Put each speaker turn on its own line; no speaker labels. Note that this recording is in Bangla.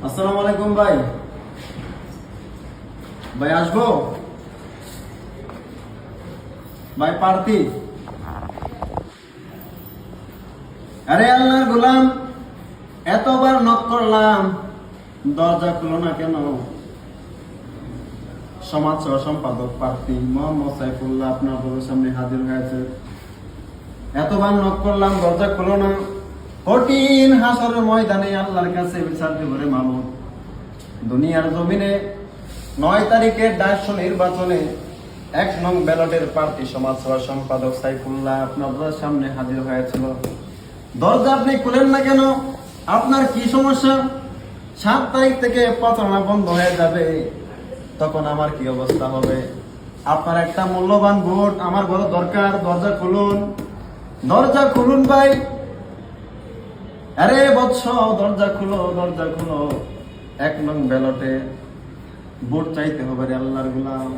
আসসালামু আলাইকুম ভাই। ভাই আসবো? ভাই প্রার্থী। আরে আল্লাহর গোলাম, এতবার নক করলাম, দরজা খুলো না কেন? সমাজ সেবা সম্পাদক প্রার্থী মোহাম্মদ সাইফুল্লাহ আপনাদের সামনে হাজির হয়েছে। এতবার নক করলাম, দরজা খুলো না। কঠিন হাসরের ময়দানে আল্লাহর কাছে বিচার দেবরে মামুন। দুনিয়ার জমিনে 9 তারিখের ডাকসু নির্বাচনে 1 নং ব্যালটের প্রার্থী সমাজ সেবা সম্পাদক সাইফুল্লাহ আপনাদের সামনে হাজির হয়েছিল। দরজা আপনি খুলেন না কেন? আপনার কি সমস্যা? 7 তারিখ থেকে প্রচারণা বন্ধ হয়ে যাবে, তখন আমার কি অবস্থা হবে? আপনার একটা মূল্যবান ভোট আমার বড় দরকার। দরজা খুলুন, দরজা খুলুন ভাই। আরে বৎস, দরজা খুলো, দরজা খুলো। 1 নং ব্যালটে ভোট চাইতে হবে রে আল্লাহর গোলাম।